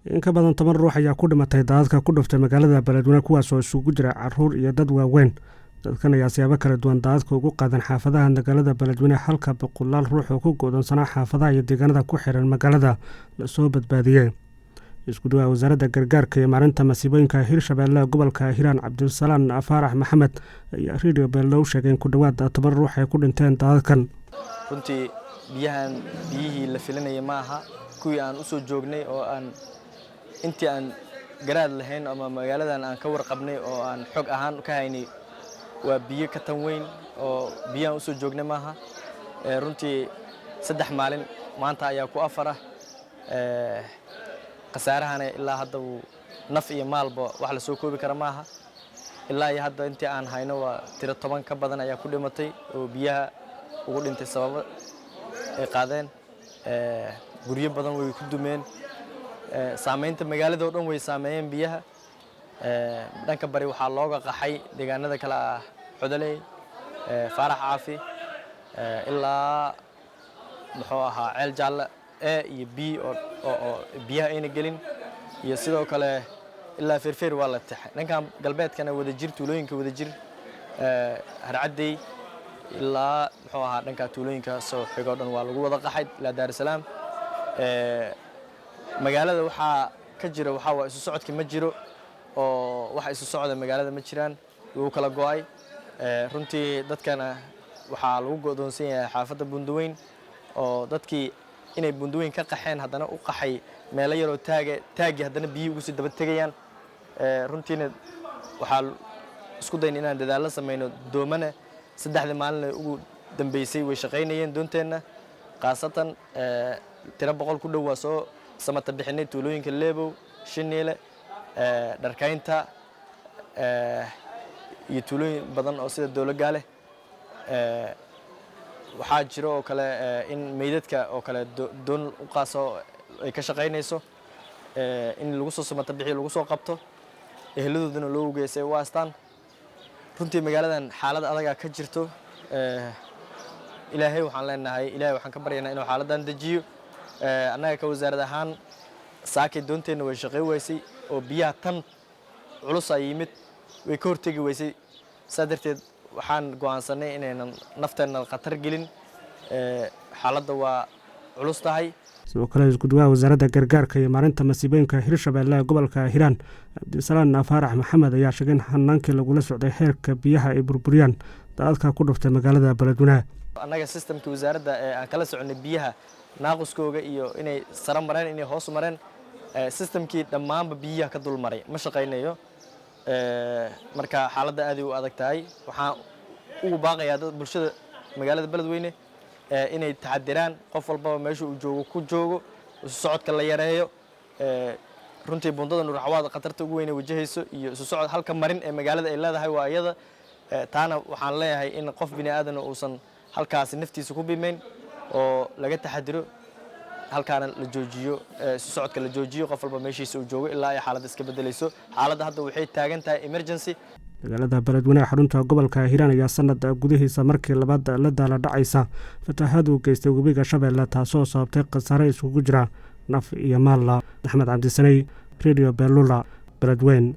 in ka badan 10 ruux ayaa ku dhimatay daadadka ku dhuftay magaalada Beledweyne kuwaas oo isugu jira carruur iyo dad waaweyn. Dadkan ayaa siyaabo kala duwan daadadka ugu qaadan xaafadaha magaalada Beledweyne halka boqolaal ruux oo ku go'doonsanaa xaafadaha iyo deegaanada ku xiran magaalada la soo badbaadiyay. Isku duwaa wasaaradda gargaarka iyo maareynta masiibooyinka Hirshabeelle gobolka Hiiraan Cabdulsalaan Faarax Maxamed ayaa Radio Beelow sheegay in ku dhawaad 10 ruux ay ku dhinteen daadadkan. runtii biyihii la filinayay maaha kuwii aan u soo joognay oo aan intii aan garaad lahayn ama magaaladan aan ka warqabnay oo aan xog ahaan ka haynay waa biyo ka tan weyn oo biyaan u soo joognay maaha runtii 3 maalin maanta ayaa ku afara qasaarahana ilaa hadda naf iyo maalba wax la soo koobi kara maaha ilaa iyo hadda intii aan hayno waa tiro 10 ka badan ayaa ku dhimatay oo biyaha ugu dhintay sabab ay qaadeen guryo badan way ku dumeen saameynta magaalada oo dhan way saameeyeen biyaha dhanka bari waxa looga qaxay deegaanada kala ah Codoley Faarax Caafi ilaa muxuu ahaa ceel jaalle iyo B oo biyaha ayna gelin iyo sidoo kale ilaa Feerfeer waa la taxay dhanka galbeedkana wada jir tuulooyinka wada jir harcaday ilaa muxuu ahaa dhanka tuulooyinka soo xigo dhan waa lagu wada qaxay ilaa Daar Salaam magaalada waxa ka jira waxa waa isu socodkii ma jiro oo waxa isu socda magaalada ma jiraan wuu kala go'ay runtii dadkana waxa lagu go'doonsan yahay xaafadda Bundaweyn oo dadkii inay Bundaweyn ka qaxeen haddana u qaxay meel yar oo taagi haddana biyo ugu sii daba tagayaan runtiina waxa isku dayn inaan dadaal la sameeyno doomana 3 maalin ugu dambeysay way shaqeynayeen doonteena qaasatan tiro 100 ku dhow waa soo samata bixinay tuulooyinka Leebow Shineele dharkaynta iyo tuulooyin badan oo sida Dowlagaale waxaa jiro oo kale in meydadka oo kale doon u qaaso ay ka shaqeynayso in lagu soo samata bixiyo lagu soo qabto eheladoodana loo geysay waastaan runtii magaaladan xaalad adag ka jirto ilaahay waxaan leenahay ilaahay waxaan ka baryaynaa inuu xaaladan dajiyo annaga ka wasaaradda ahaan saakay doonteena way shaqeey weysay oo biyaha tan culus ay yimid way ka hortagi weysay sadarteed waxaan go'aansanay inaynan nafteena khatar gelin xaaladda waa culus tahay sidoo kale isku duwaa wasaaradda gargaarka iyo maareynta masiibooyinka Hirshabeelle gobolka Hiiraan Cabdulsalaan Faarax Maxamed ayaa sheegay in hanaankii lagula socday heerka biyaha ay burburiyaan daadadka ku dhuftay magaalada Beledweyne annaga systemka wasaaradda aan kala soconay biyaha naaquskooga iyo inay sare mareen inay hoos mareen systemkii dhammaanba biyaha ka dul maray ma shaqeynayo marka xaaladda aad u adag tahay waxaan ugu baaqayaa dad bulshada magaalada Beledweyne inay taxadiraan qof walba meesha uu joogo ku joogo socodka la yareeyo runtii bundada Nuurxawaad khatarta ugu weyn ee wajahayso iyo socod halka marin ee magaalada ay leedahay waa iyada taana waxaan leeyahay in qof bini aadan uusan halkaas naftiisa ku bimeyn oo laga taxadiro halkaana la joojiyo socodka la joojiyo qof walba meeshiisa uu joogo ilaa ay xaaladda iska bedelayso xaaladda hadda waxay taagan tahay emergency magaalada Beledweyne xarunta gobolka Hiiraan ayaa sanad gudihiisa markii labaad la daala dhacaysa fatahaad uu geystay webiga Shabeelle taasoo sababtay khasaare isugu jira naf iyo maal. Axmed Cabdisanay Radio Beelow Beledweyne.